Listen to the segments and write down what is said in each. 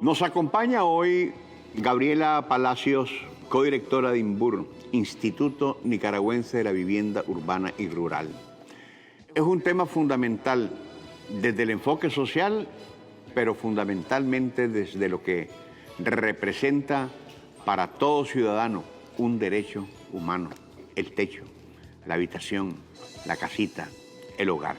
Nos acompaña hoy Gabriela Palacios, codirectora de INVUR, Instituto Nicaragüense de la Vivienda Urbana y Rural. Es un tema fundamental desde el enfoque social, pero fundamentalmente desde lo que representa para todo ciudadano un derecho humano: el techo, la habitación, la casita, el hogar.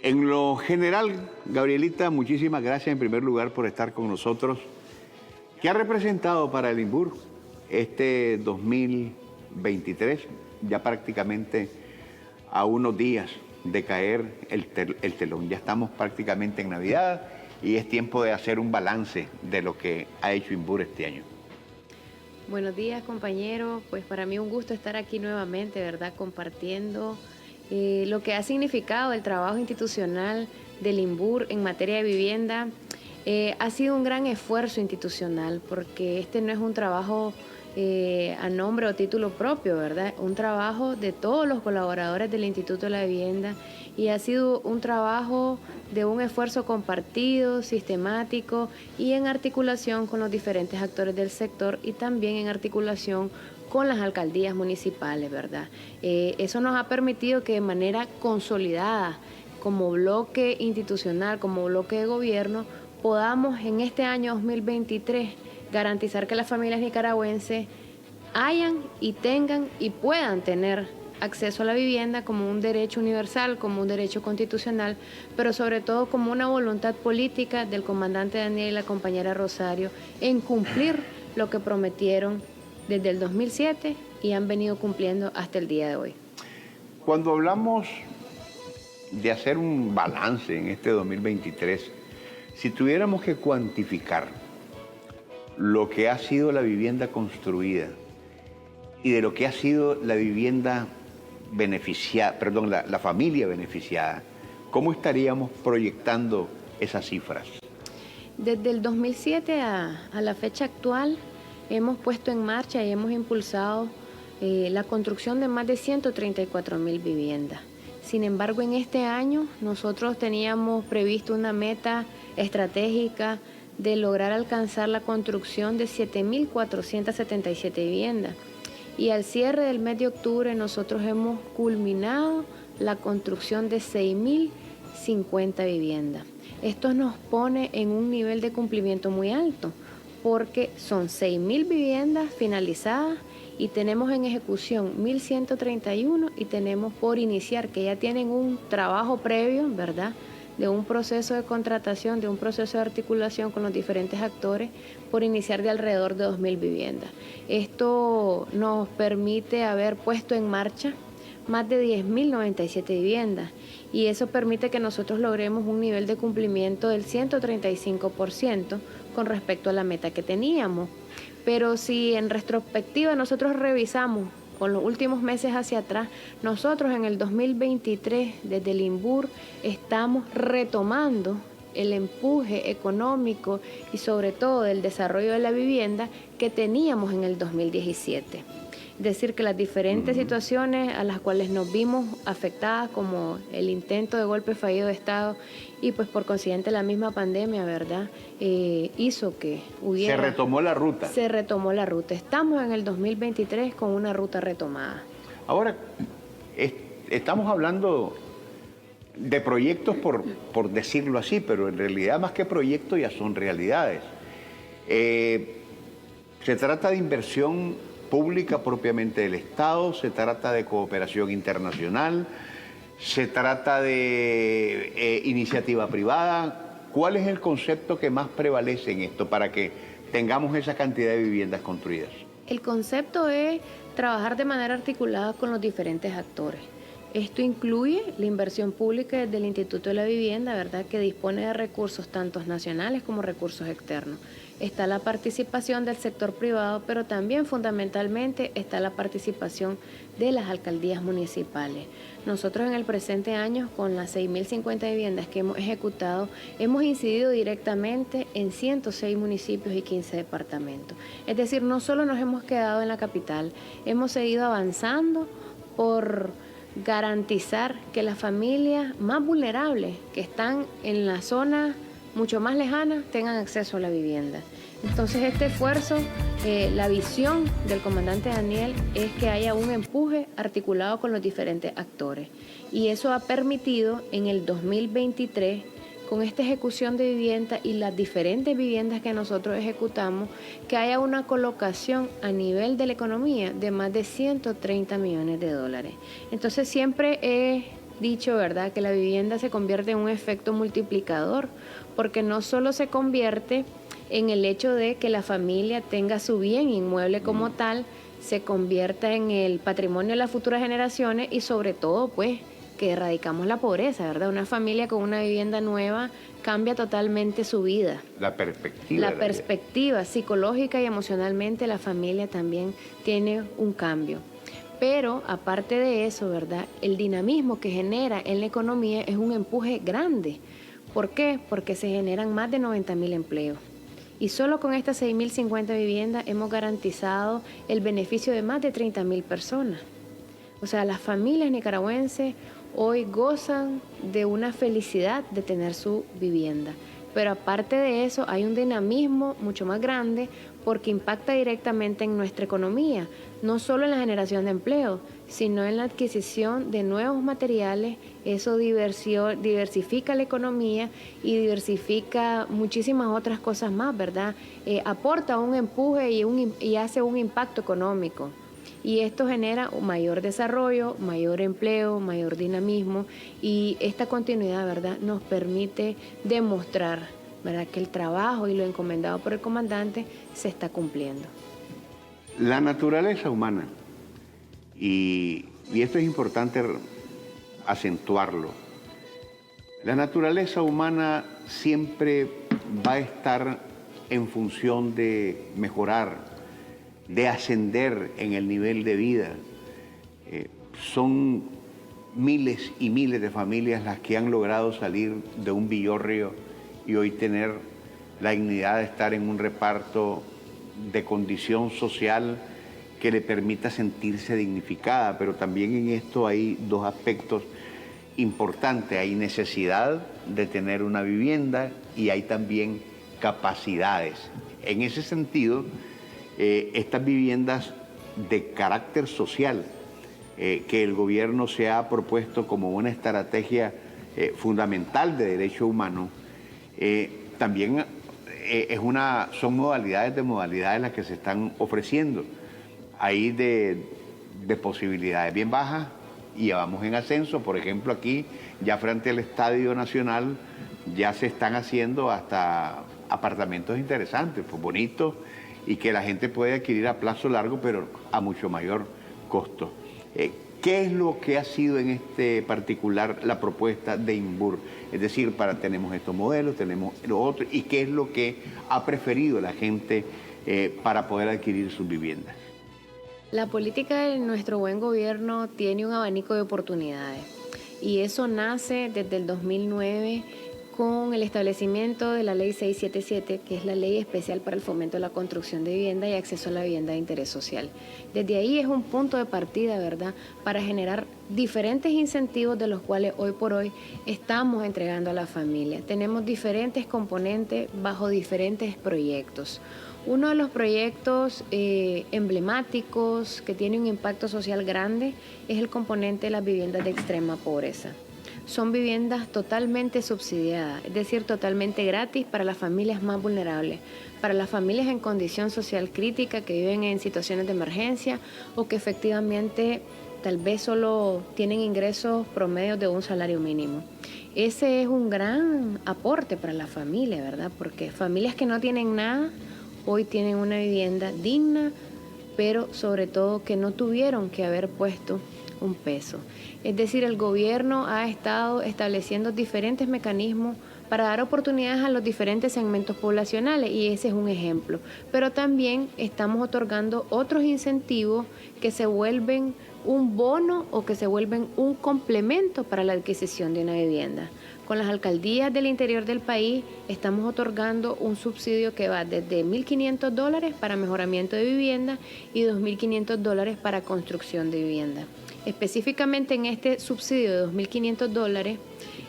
En lo general, Gabrielita, muchísimas gracias en primer lugar por estar con nosotros. ¿Qué ha representado para el INVUR este 2023, ya prácticamente a unos días de caer el telón? Ya estamos prácticamente en Navidad y es tiempo de hacer un balance de lo que ha hecho INVUR este año. Buenos días, compañeros. Pues para mí un gusto estar aquí nuevamente, ¿verdad? Compartiendo lo que ha significado el trabajo institucional del INVUR en materia de vivienda. Ha sido un gran esfuerzo institucional, porque este no es un trabajo a nombre o título propio, ¿verdad? Un trabajo de todos los colaboradores del Instituto de la Vivienda, y ha sido un trabajo de un esfuerzo compartido, sistemático y en articulación con los diferentes actores del sector y también en articulación con las alcaldías municipales, ¿verdad? Eso nos ha permitido que de manera consolidada, como bloque institucional, como bloque de gobierno, podamos en este año 2023 garantizar que las familias nicaragüenses hayan y tengan y puedan tener acceso a la vivienda como un derecho universal, como un derecho constitucional, pero sobre todo como una voluntad política del comandante Daniel y la compañera Rosario en cumplir lo que prometieron desde el 2007 y han venido cumpliendo hasta el día de hoy. Cuando hablamos de hacer un balance en este 2023, si tuviéramos que cuantificar lo que ha sido la vivienda construida y de lo que ha sido la vivienda beneficiada, perdón, la familia beneficiada, ¿cómo estaríamos proyectando esas cifras? Desde el 2007 a la fecha actual, hemos puesto en marcha y hemos impulsado la construcción de más de 134,000 viviendas. Sin embargo, en este año nosotros teníamos previsto una meta estratégica de lograr alcanzar la construcción de 7,477 viviendas. Y al cierre del mes de octubre nosotros hemos culminado la construcción de 6,050 viviendas. Esto nos pone en un nivel de cumplimiento muy alto, porque son 6,000 viviendas finalizadas y tenemos en ejecución 1,131 y tenemos por iniciar, que ya tienen un trabajo previo, ¿verdad?, de un proceso de contratación, de un proceso de articulación con los diferentes actores, por iniciar de alrededor de 2,000 viviendas. Esto nos permite haber puesto en marcha más de 10,097 viviendas, y eso permite que nosotros logremos un nivel de cumplimiento del 135% con respecto a la meta que teníamos. Pero si en retrospectiva nosotros revisamos con los últimos meses hacia atrás, nosotros en el 2023 desde el INVUR estamos retomando el empuje económico y sobre todo del desarrollo de la vivienda que teníamos en el 2017. Es decir, que las diferentes situaciones a las cuales nos vimos afectadas, como el intento de golpe fallido de Estado y pues por consiguiente la misma pandemia, ¿verdad?, hizo que hubiera... Se retomó la ruta. Se retomó la ruta. Estamos en el 2023 con una ruta retomada. Ahora, estamos hablando de proyectos por decirlo así, pero en realidad más que proyectos ya son realidades. Se trata de inversión pública propiamente del Estado, se trata de cooperación internacional, se trata de iniciativa privada. ¿Cuál es el concepto que más prevalece en esto para que tengamos esa cantidad de viviendas construidas? El concepto es trabajar de manera articulada con los diferentes actores. Esto incluye la inversión pública desde el Instituto de la Vivienda, ¿verdad?, que dispone de recursos tanto nacionales como recursos externos. Está la participación del sector privado, pero también fundamentalmente está la participación de las alcaldías municipales. Nosotros en el presente año, con las 6,050 viviendas que hemos ejecutado, hemos incidido directamente en 106 municipios y 15 departamentos. Es decir, no solo nos hemos quedado en la capital, hemos seguido avanzando por garantizar que las familias más vulnerables que están en la zona mucho más lejanas tengan acceso a la vivienda. Entonces este esfuerzo, la visión del comandante Daniel es que haya un empuje articulado con los diferentes actores. Y eso ha permitido en el 2023, con esta ejecución de vivienda y las diferentes viviendas que nosotros ejecutamos, que haya una colocación a nivel de la economía de más de 130 millones de dólares. Entonces siempre he dicho, ¿verdad?, que la vivienda se convierte en un efecto multiplicador, porque no solo se convierte en el hecho de que la familia tenga su bien inmueble como tal, se convierta en el patrimonio de las futuras generaciones y sobre todo, pues, que erradicamos la pobreza, ¿verdad? Una familia con una vivienda nueva cambia totalmente su vida. La perspectiva. La perspectiva psicológica y emocionalmente la familia también tiene un cambio. Pero aparte de eso, ¿verdad?, el dinamismo que genera en la economía es un empuje grande. ¿Por qué? Porque se generan más de 90.000 empleos. Y solo con estas 6.050 viviendas hemos garantizado el beneficio de más de 30.000 personas. O sea, las familias nicaragüenses hoy gozan de una felicidad de tener su vivienda. Pero aparte de eso, hay un dinamismo mucho más grande porque impacta directamente en nuestra economía, no solo en la generación de empleo, sino en la adquisición de nuevos materiales. Eso diversifica la economía y diversifica muchísimas otras cosas más, ¿verdad? Aporta un empuje y hace un impacto económico. Y esto genera un mayor desarrollo, mayor empleo, mayor dinamismo y esta continuidad, ¿verdad?, nos permite demostrar, ¿verdad?, que el trabajo y lo encomendado por el comandante se está cumpliendo. La naturaleza humana, y esto es importante acentuarlo, la naturaleza humana siempre va a estar en función de mejorar, de ascender en el nivel de vida. Son miles y miles de familias las que han logrado salir de un villorrio y hoy tener la dignidad de estar en un reparto de condición social que le permita sentirse dignificada. Pero también en esto hay dos aspectos importantes. Hay necesidad de tener una vivienda y hay también capacidades. En ese sentido, estas viviendas de carácter social que el gobierno se ha propuesto como una estrategia fundamental de derecho humano, también son modalidades las que se están ofreciendo. Hay de posibilidades bien bajas y ya vamos en ascenso. Por ejemplo, aquí, ya frente al Estadio Nacional, ya se están haciendo hasta apartamentos interesantes, pues bonitos, y que la gente puede adquirir a plazo largo, pero a mucho mayor costo. ¿Qué es lo que ha sido en este particular la propuesta de INBUR? Es decir, tenemos estos modelos, tenemos los otros, y qué es lo que ha preferido la gente para poder adquirir sus viviendas. La política de nuestro buen gobierno tiene un abanico de oportunidades y eso nace desde el 2009 con el establecimiento de la Ley 677, que es la ley especial para el fomento de la construcción de vivienda y acceso a la vivienda de interés social. Desde ahí es un punto de partida, ¿verdad?, para generar diferentes incentivos de los cuales hoy por hoy estamos entregando a la familia. Tenemos diferentes componentes bajo diferentes proyectos. Uno de los proyectos emblemáticos que tiene un impacto social grande es el componente de las viviendas de extrema pobreza. Son viviendas totalmente subsidiadas, es decir, totalmente gratis para las familias más vulnerables, para las familias en condición social crítica que viven en situaciones de emergencia o que efectivamente tal vez solo tienen ingresos promedios de un salario mínimo. Ese es un gran aporte para la familia, ¿verdad? Porque familias que no tienen nada hoy tienen una vivienda digna, pero sobre todo que no tuvieron que haber puesto un peso. Es decir, el gobierno ha estado estableciendo diferentes mecanismos para dar oportunidades a los diferentes segmentos poblacionales y ese es un ejemplo. Pero también estamos otorgando otros incentivos que se vuelven un bono o que se vuelven un complemento para la adquisición de una vivienda. Con las alcaldías del interior del país estamos otorgando un subsidio que va desde $1.500 para mejoramiento de vivienda y $2.500 para construcción de vivienda. Específicamente en este subsidio de $2.500,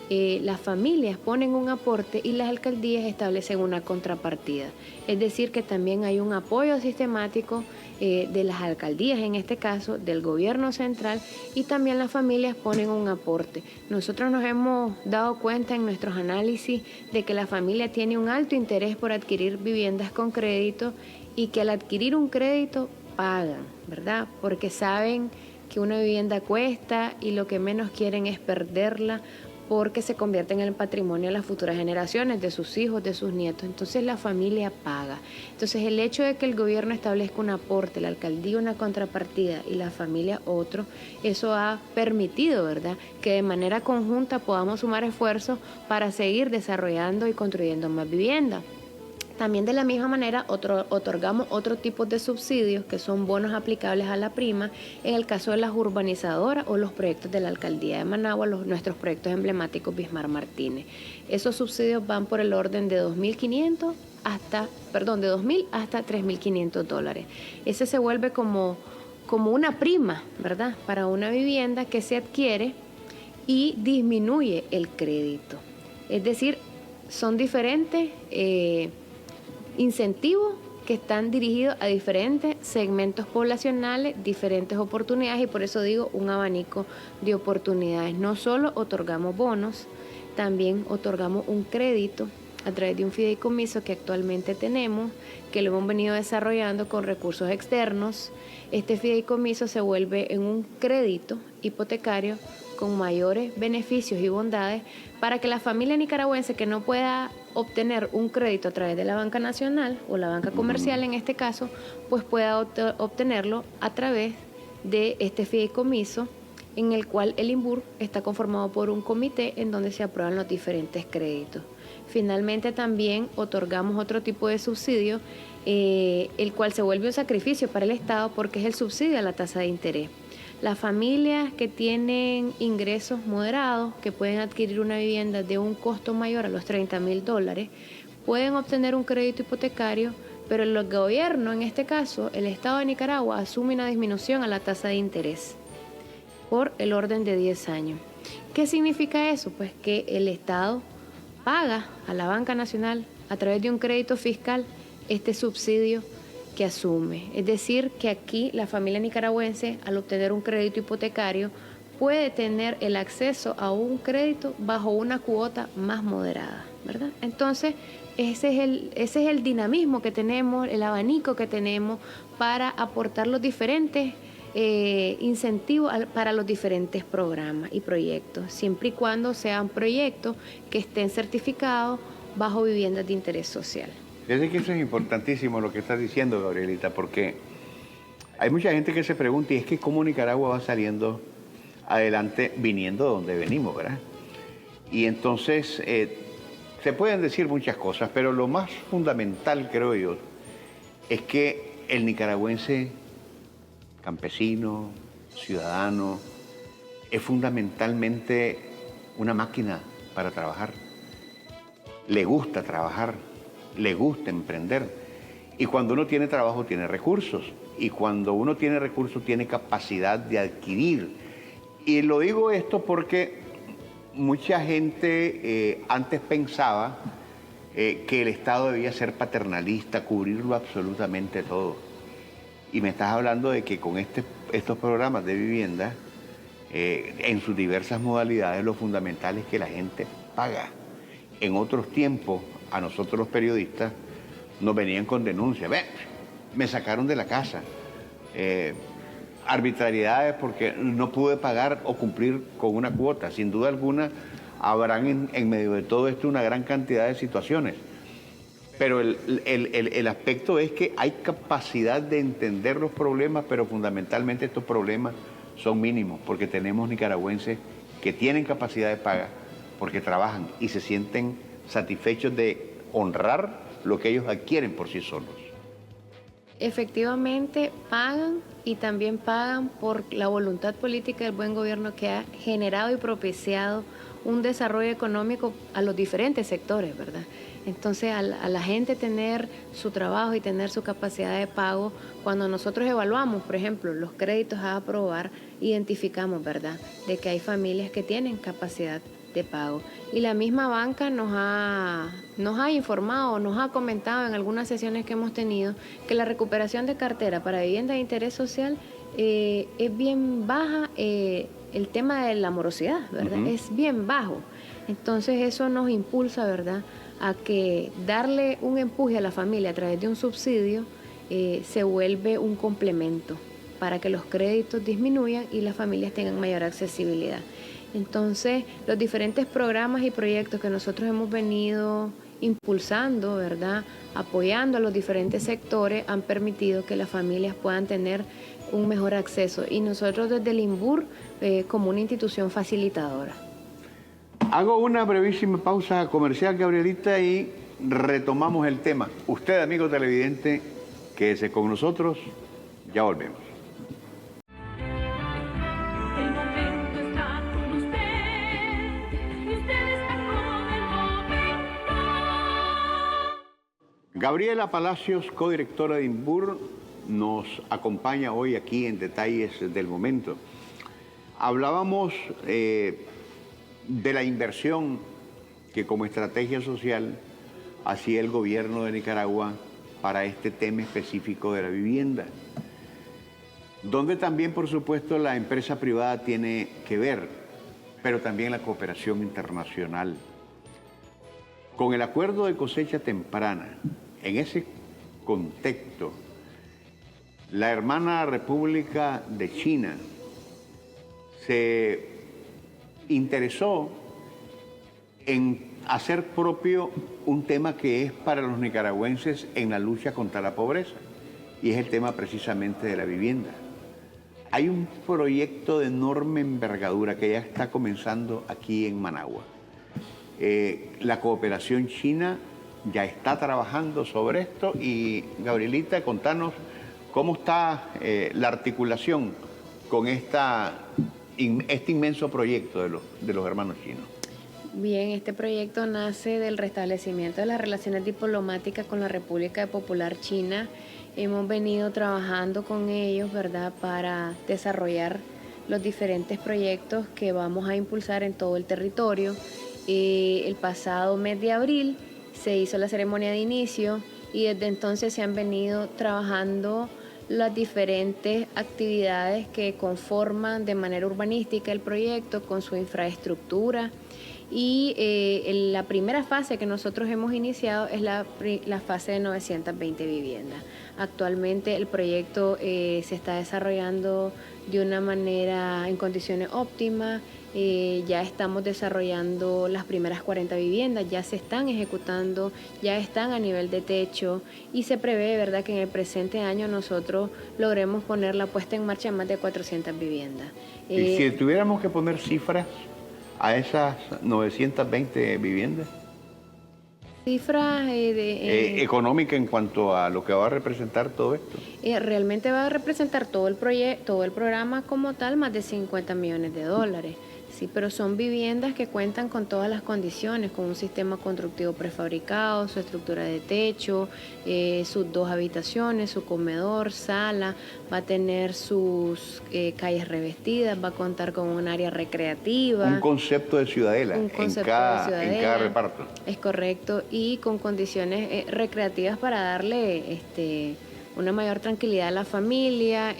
las familias ponen un aporte y las alcaldías establecen una contrapartida. Es decir, que también hay un apoyo sistemático de las alcaldías, en este caso, del gobierno central, y también las familias ponen un aporte. Nosotros nos hemos dado cuenta en nuestros análisis de que la familia tiene un alto interés por adquirir viviendas con crédito y que al adquirir un crédito pagan, ¿verdad? Porque saben que una vivienda cuesta y lo que menos quieren es perderla, porque se convierte en el patrimonio de las futuras generaciones, de sus hijos, de sus nietos. Entonces la familia paga. Entonces el hecho de que el gobierno establezca un aporte, la alcaldía una contrapartida y la familia otro, eso ha permitido, ¿verdad?, que de manera conjunta podamos sumar esfuerzos para seguir desarrollando y construyendo más vivienda. También de la misma manera otorgamos otro tipo de subsidios que son bonos aplicables a la prima en el caso de las urbanizadoras o los proyectos de la Alcaldía de Managua, nuestros proyectos emblemáticos Bismar Martínez. Esos subsidios van por el orden de $2.000 hasta $3.500. Ese se vuelve como una prima, ¿verdad?, para una vivienda que se adquiere y disminuye el crédito. Es decir, son diferentes incentivos que están dirigidos a diferentes segmentos poblacionales, diferentes oportunidades, y por eso digo un abanico de oportunidades. No solo otorgamos bonos, también otorgamos un crédito a través de un fideicomiso que actualmente tenemos, que lo hemos venido desarrollando con recursos externos. Este fideicomiso se vuelve en un crédito hipotecario con mayores beneficios y bondades para que la familia nicaragüense que no pueda obtener un crédito a través de la banca nacional o la banca comercial en este caso, pues pueda obtenerlo a través de este fideicomiso, en el cual el INBUR está conformado por un comité en donde se aprueban los diferentes créditos. Finalmente también otorgamos otro tipo de subsidio, el cual se vuelve un sacrificio para el Estado porque es el subsidio a la tasa de interés. Las familias que tienen ingresos moderados, que pueden adquirir una vivienda de un costo mayor a los $30.000, pueden obtener un crédito hipotecario, pero el gobierno, en este caso, el Estado de Nicaragua, asume una disminución a la tasa de interés por el orden de 10 años. ¿Qué significa eso? Pues que el Estado paga a la Banca Nacional a través de un crédito fiscal este subsidio que asume. Es decir, que aquí la familia nicaragüense, al obtener un crédito hipotecario, puede tener el acceso a un crédito bajo una cuota más moderada, ¿verdad? Entonces, ese es el dinamismo que tenemos, el abanico que tenemos para aportar los diferentes incentivos para los diferentes programas y proyectos, siempre y cuando sean proyectos que estén certificados bajo viviendas de interés social. Desde que eso es importantísimo lo que estás diciendo, Gabrielita, porque hay mucha gente que se pregunta, y es que cómo Nicaragua va saliendo adelante viniendo de donde venimos, ¿verdad? Y entonces se pueden decir muchas cosas, pero lo más fundamental, creo yo, es que el nicaragüense campesino, ciudadano, es fundamentalmente una máquina para trabajar. Le gusta trabajar, le gusta emprender. Y cuando uno tiene trabajo, tiene recursos. Y cuando uno tiene recursos, tiene capacidad de adquirir. Y lo digo esto porque mucha gente antes pensaba que el Estado debía ser paternalista, cubrirlo absolutamente todo. Y me estás hablando de que con estos programas de vivienda, en sus diversas modalidades, lo fundamental es que la gente paga. En otros tiempos, a nosotros los periodistas nos venían con denuncias. Ven, me sacaron de la casa. Arbitrariedades porque no pude pagar o cumplir con una cuota. Sin duda alguna, habrán en medio de todo esto una gran cantidad de situaciones. Pero el aspecto es que hay capacidad de entender los problemas, pero fundamentalmente estos problemas son mínimos, porque tenemos nicaragüenses que tienen capacidad de paga, porque trabajan y se sienten satisfechos de honrar lo que ellos adquieren por sí solos. Efectivamente pagan, y también pagan por la voluntad política del buen gobierno que ha generado y propiciado un desarrollo económico a los diferentes sectores, ¿verdad? Entonces, a la gente tener su trabajo y tener su capacidad de pago, cuando nosotros evaluamos, por ejemplo, los créditos a aprobar, identificamos, ¿verdad?, de que hay familias que tienen capacidad de pago. Y la misma banca nos ha informado, nos ha comentado en algunas sesiones que hemos tenido que la recuperación de cartera para vivienda de interés social es bien baja, el tema de la morosidad, ¿verdad? Es bien bajo. Entonces eso nos impulsa, ¿verdad?, a que darle un empuje a la familia a través de un subsidio se vuelve un complemento para que los créditos disminuyan y las familias tengan mayor accesibilidad. Entonces, los diferentes programas y proyectos que nosotros hemos venido impulsando, ¿verdad?, apoyando a los diferentes sectores, han permitido que las familias puedan tener un mejor acceso. Y nosotros desde el INBUR, como una institución facilitadora. Hago una brevísima pausa comercial, Gabrielita, y retomamos el tema. Usted, amigo televidente, quédese con nosotros, ya volvemos. El momento está con usted, y usted está con el momento. Gabriela Palacios, codirectora de INBUR, nos acompaña hoy aquí en Detalles del Momento. Hablábamos de la inversión que como estrategia social hacía el gobierno de Nicaragua para este tema específico de la vivienda, donde también, por supuesto, la empresa privada tiene que ver, pero también la cooperación internacional. Con el acuerdo de cosecha temprana, en ese contexto, la hermana República de China se interesó en hacer propio un tema que es para los nicaragüenses en la lucha contra la pobreza, y es el tema precisamente de la vivienda. Hay un proyecto de enorme envergadura que ya está comenzando aquí en Managua. La cooperación china ya está trabajando sobre esto y, Gabrielita, contanos cómo está la articulación con este inmenso proyecto de los hermanos chinos. Bien, este proyecto nace del restablecimiento de las relaciones diplomáticas con la República Popular China. Hemos venido trabajando con ellos, ¿verdad?, para desarrollar los diferentes proyectos que vamos a impulsar en todo el territorio. El pasado mes de abril se hizo la ceremonia de inicio y desde entonces se han venido trabajando las diferentes actividades que conforman de manera urbanística el proyecto con su infraestructura. Y la primera fase que nosotros hemos iniciado es la fase de 920 viviendas. Actualmente el proyecto se está desarrollando de una manera en condiciones óptimas. Ya estamos desarrollando las primeras 40 viviendas, ya se están ejecutando, ya están a nivel de techo y se prevé, ¿verdad?, que en el presente año nosotros logremos poner la puesta en marcha de más de 400 viviendas. Y si tuviéramos que poner cifras a esas 920 viviendas. Cifras económica en cuanto a lo que va a representar todo esto. Realmente va a representar todo el programa como tal, más de 50 millones de dólares. Sí, pero son viviendas que cuentan con todas las condiciones, con un sistema constructivo prefabricado, su estructura de techo, sus 2 habitaciones, su comedor, sala, va a tener sus calles revestidas, va a contar con un área recreativa. Un concepto de ciudadela, en cada reparto. Es correcto, y con condiciones recreativas para darle una mayor tranquilidad a la familia.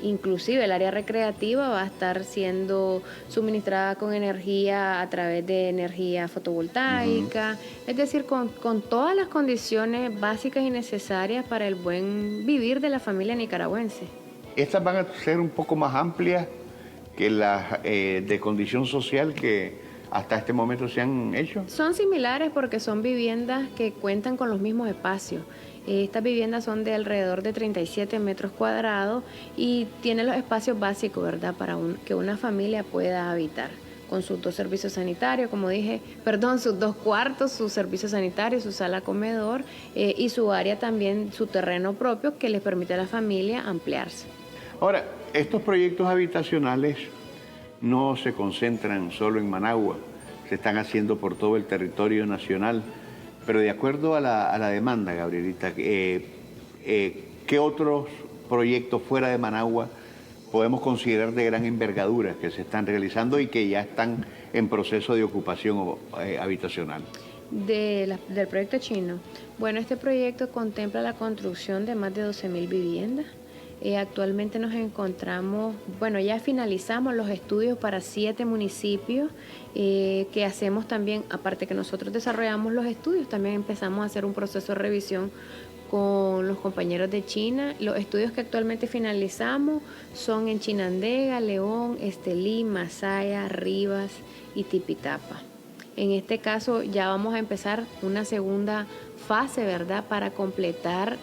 Inclusive el área recreativa va a estar siendo suministrada con energía a través de energía fotovoltaica, es decir, con todas las condiciones básicas y necesarias para el buen vivir de la familia nicaragüense. Estas van a ser un poco más amplias que las de condición social que hasta este momento se han hecho. Son similares porque son viviendas que cuentan con los mismos espacios. Estas viviendas son de alrededor de 37 metros cuadrados y tienen los espacios básicos, ¿verdad?, para que una familia pueda habitar, con sus 2 servicios sanitarios, como dije, sus 2 cuartos, su servicio sanitario, su sala comedor y su área también, su terreno propio que les permite a la familia ampliarse. Ahora, estos proyectos habitacionales no se concentran solo en Managua, se están haciendo por todo el territorio nacional. Pero de acuerdo a la demanda, Gabrielita, ¿qué otros proyectos fuera de Managua podemos considerar de gran envergadura que se están realizando y que ya están en proceso de ocupación habitacional? Del proyecto chino. Bueno, este proyecto contempla la construcción de más de 12.000 viviendas. Actualmente nos encontramos, bueno, ya finalizamos los estudios para 7 municipios que hacemos también, aparte que nosotros desarrollamos los estudios, también empezamos a hacer un proceso de revisión con los compañeros de China. Los estudios que actualmente finalizamos son en Chinandega, León, Estelí, Masaya, Rivas y Tipitapa. En este caso ya vamos a empezar una segunda fase, ¿verdad?, para completar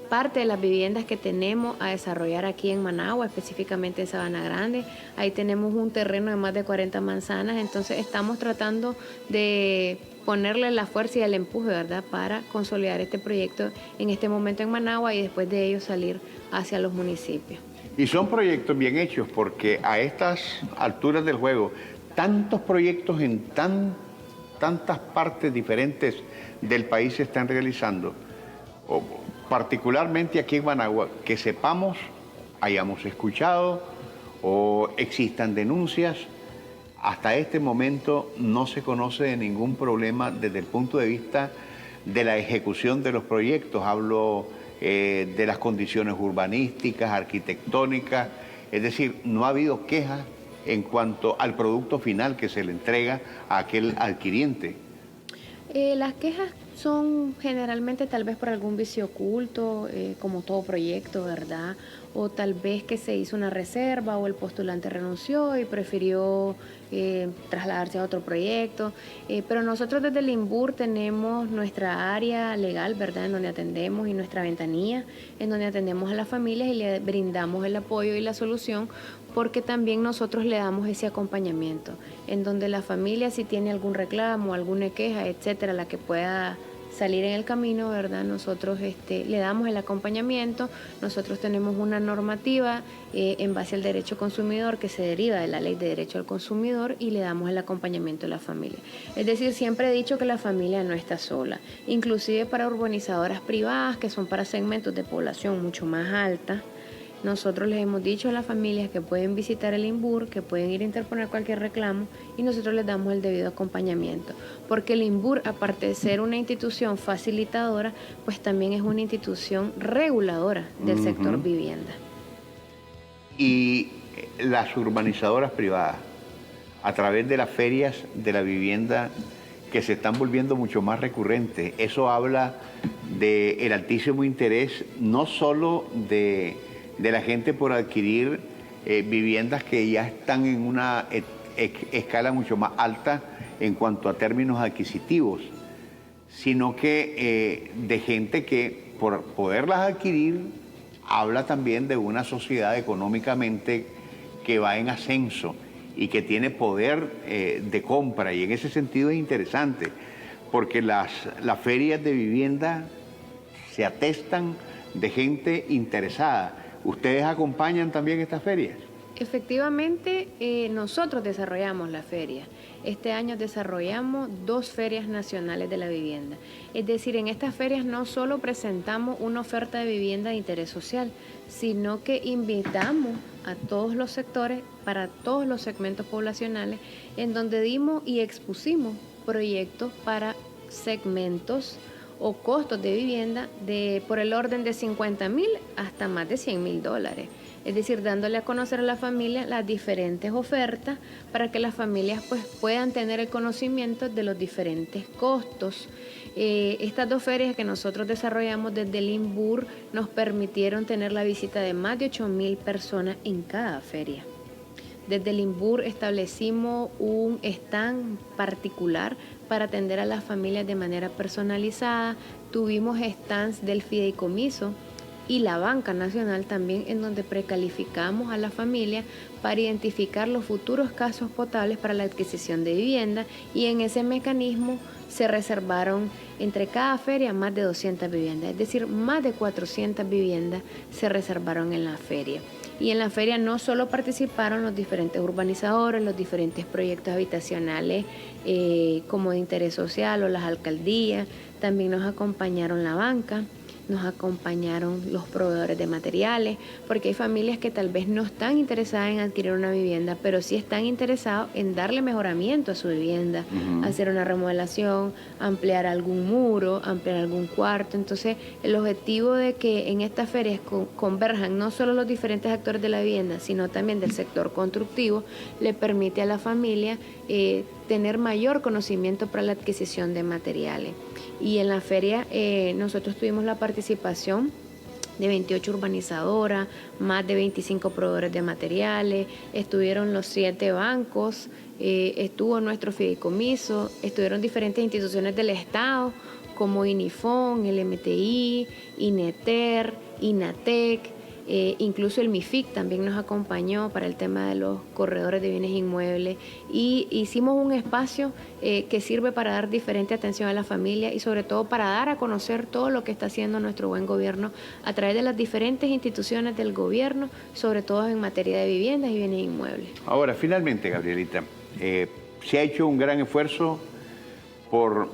parte de las viviendas que tenemos a desarrollar aquí en Managua, específicamente en Sabana Grande. Ahí tenemos un terreno de más de 40 manzanas, entonces estamos tratando de ponerle la fuerza y el empuje, ¿verdad?, para consolidar este proyecto en este momento en Managua y después de ello salir hacia los municipios. Y son proyectos bien hechos porque a estas alturas del juego, tantos proyectos en tantas partes diferentes del país se están realizando, particularmente aquí en Managua, que sepamos, hayamos escuchado o existan denuncias. Hasta este momento no se conoce de ningún problema desde el punto de vista de la ejecución de los proyectos. Hablo de las condiciones urbanísticas, arquitectónicas, es decir, no ha habido quejas en cuanto al producto final que se le entrega a aquel adquiriente. Las quejas son generalmente tal vez por algún vicio oculto, como todo proyecto, ¿verdad? O tal vez que se hizo una reserva o el postulante renunció y prefirió trasladarse a otro proyecto. Pero nosotros desde el INBUR tenemos nuestra área legal, ¿verdad?, en donde atendemos, y nuestra ventanilla, en donde atendemos a las familias y le brindamos el apoyo y la solución, porque también nosotros le damos ese acompañamiento, en donde la familia, si tiene algún reclamo, alguna queja, etcétera, la que pueda salir en el camino, ¿verdad?, nosotros le damos el acompañamiento. Nosotros tenemos una normativa en base al derecho consumidor que se deriva de la Ley de Derecho al Consumidor y le damos el acompañamiento a la familia. Es decir, siempre he dicho que la familia no está sola, inclusive para urbanizadoras privadas que son para segmentos de población mucho más alta. Nosotros les hemos dicho a las familias que pueden visitar el INBUR, que pueden ir a interponer cualquier reclamo y nosotros les damos el debido acompañamiento. Porque el INBUR, aparte de ser una institución facilitadora, pues también es una institución reguladora del sector vivienda. Y las urbanizadoras privadas, a través de las ferias de la vivienda que se están volviendo mucho más recurrentes, eso habla del altísimo interés no solo de la gente por adquirir viviendas que ya están en una escala mucho más alta en cuanto a términos adquisitivos, sino que de gente que por poderlas adquirir habla también de una sociedad económicamente que va en ascenso y que tiene poder de compra, y en ese sentido es interesante porque las ferias de vivienda se atestan de gente interesada. ¿Ustedes acompañan también estas ferias? Efectivamente, nosotros desarrollamos la feria. Este año desarrollamos 2 ferias nacionales de la vivienda. Es decir, en estas ferias no solo presentamos una oferta de vivienda de interés social, sino que invitamos a todos los sectores, para todos los segmentos poblacionales, en donde dimos y expusimos proyectos para segmentos o costos de vivienda por el orden de $50,000 hasta más de $100,000. Es decir, dándole a conocer a la familia las diferentes ofertas para que las familias pues puedan tener el conocimiento de los diferentes costos. Estas 2 ferias que nosotros desarrollamos desde el INBUR nos permitieron tener la visita de más de 8,000 personas en cada feria. Desde el INBUR establecimos un stand particular para atender a las familias de manera personalizada. Tuvimos stands del fideicomiso y la banca nacional también, en donde precalificamos a la familia para identificar los futuros casos potables para la adquisición de vivienda, y en ese mecanismo se reservaron entre cada feria más de 200 viviendas, es decir, más de 400 viviendas se reservaron en la feria. Y en la feria no solo participaron los diferentes urbanizadores, los diferentes proyectos habitacionales como de interés social o las alcaldías, también nos acompañaron la banca, nos acompañaron los proveedores de materiales, porque hay familias que tal vez no están interesadas en adquirir una vivienda, pero sí están interesados en darle mejoramiento a su vivienda, hacer una remodelación, ampliar algún muro, ampliar algún cuarto. Entonces, el objetivo de que en estas ferias converjan no solo los diferentes actores de la vivienda, sino también del sector constructivo, le permite a la familia tener mayor conocimiento para la adquisición de materiales. Y en la feria nosotros tuvimos la participación de 28 urbanizadoras, más de 25 proveedores de materiales, estuvieron los 7 bancos, estuvo nuestro fideicomiso, estuvieron diferentes instituciones del Estado como INIFON, el MTI, INETER, INATEC, incluso el MIFIC también nos acompañó para el tema de los corredores de bienes inmuebles, y hicimos un espacio que sirve para dar diferente atención a la familia y sobre todo para dar a conocer todo lo que está haciendo nuestro buen gobierno a través de las diferentes instituciones del gobierno, sobre todo en materia de viviendas y bienes inmuebles. Ahora, finalmente, Gabrielita, se ha hecho un gran esfuerzo por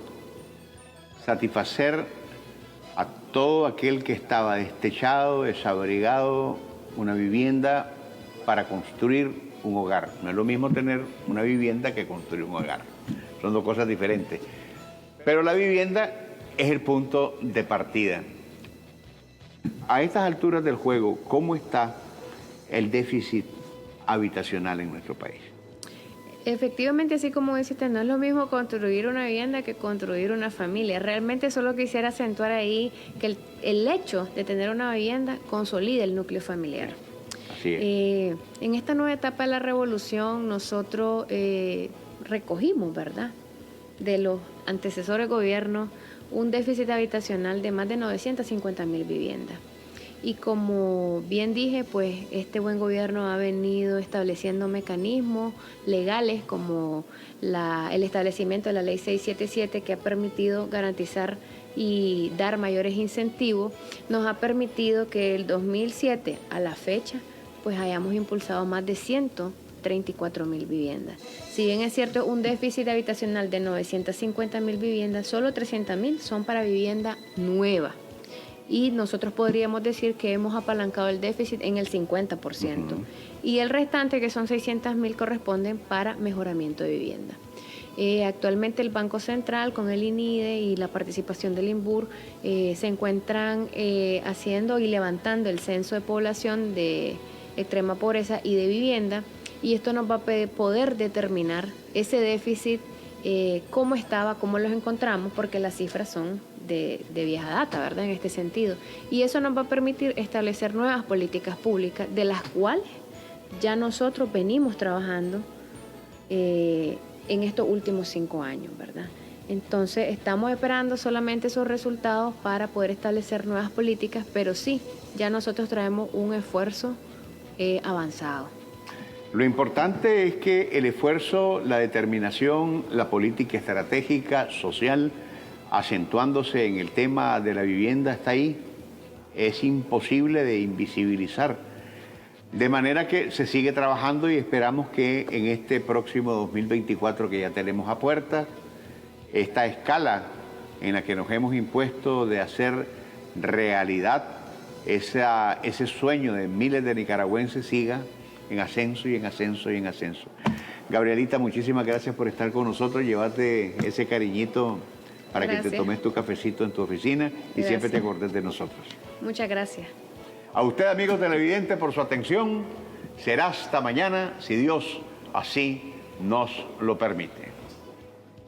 satisfacer a todo aquel que estaba destechado, desabrigado, una vivienda para construir un hogar. No es lo mismo tener una vivienda que construir un hogar. Son dos cosas diferentes. Pero la vivienda es el punto de partida. A estas alturas del juego, ¿cómo está el déficit habitacional en nuestro país? Efectivamente, así como dice usted, no es lo mismo construir una vivienda que construir una familia. Realmente solo quisiera acentuar ahí que el hecho de tener una vivienda consolida el núcleo familiar. Así es. En esta nueva etapa de la revolución nosotros recogimos, ¿verdad?, de los antecesores gobiernos un déficit habitacional de más de 950,000 viviendas. Y como bien dije, pues este buen gobierno ha venido estableciendo mecanismos legales como el establecimiento de la ley 677, que ha permitido garantizar y dar mayores incentivos. Nos ha permitido que el 2007 a la fecha pues hayamos impulsado más de 134,000 viviendas. Si bien es cierto un déficit habitacional de 950,000 viviendas, solo 300,000 son para vivienda nueva. Y nosotros podríamos decir que hemos apalancado el déficit en el 50%. Y el restante, que son 600,000, corresponden para mejoramiento de vivienda. Actualmente el Banco Central con el INIDE y la participación del INBUR se encuentran haciendo y levantando el censo de población de extrema pobreza y de vivienda, y esto nos va a poder determinar ese déficit, cómo estaba, cómo los encontramos, porque las cifras son de vieja data, ¿verdad?, en este sentido. Y eso nos va a permitir establecer nuevas políticas públicas, de las cuales ya nosotros venimos trabajando en estos últimos 5 años, ¿verdad? Entonces, estamos esperando solamente esos resultados para poder establecer nuevas políticas, pero sí, ya nosotros traemos un esfuerzo avanzado. Lo importante es que el esfuerzo, la determinación, la política estratégica, social, acentuándose en el tema de la vivienda está ahí. Es imposible de invisibilizar. De manera que se sigue trabajando y esperamos que en este próximo 2024 que ya tenemos a puerta, esta escala en la que nos hemos impuesto de hacer realidad ese sueño de miles de nicaragüenses siga en ascenso y en ascenso y en ascenso. Gabrielita, muchísimas gracias por estar con nosotros. Llévate ese cariñito para que te tomes tu cafecito en tu oficina y siempre te acordes de nosotros. Muchas gracias. A usted, amigos televidentes, por su atención. Será hasta mañana, si Dios así nos lo permite.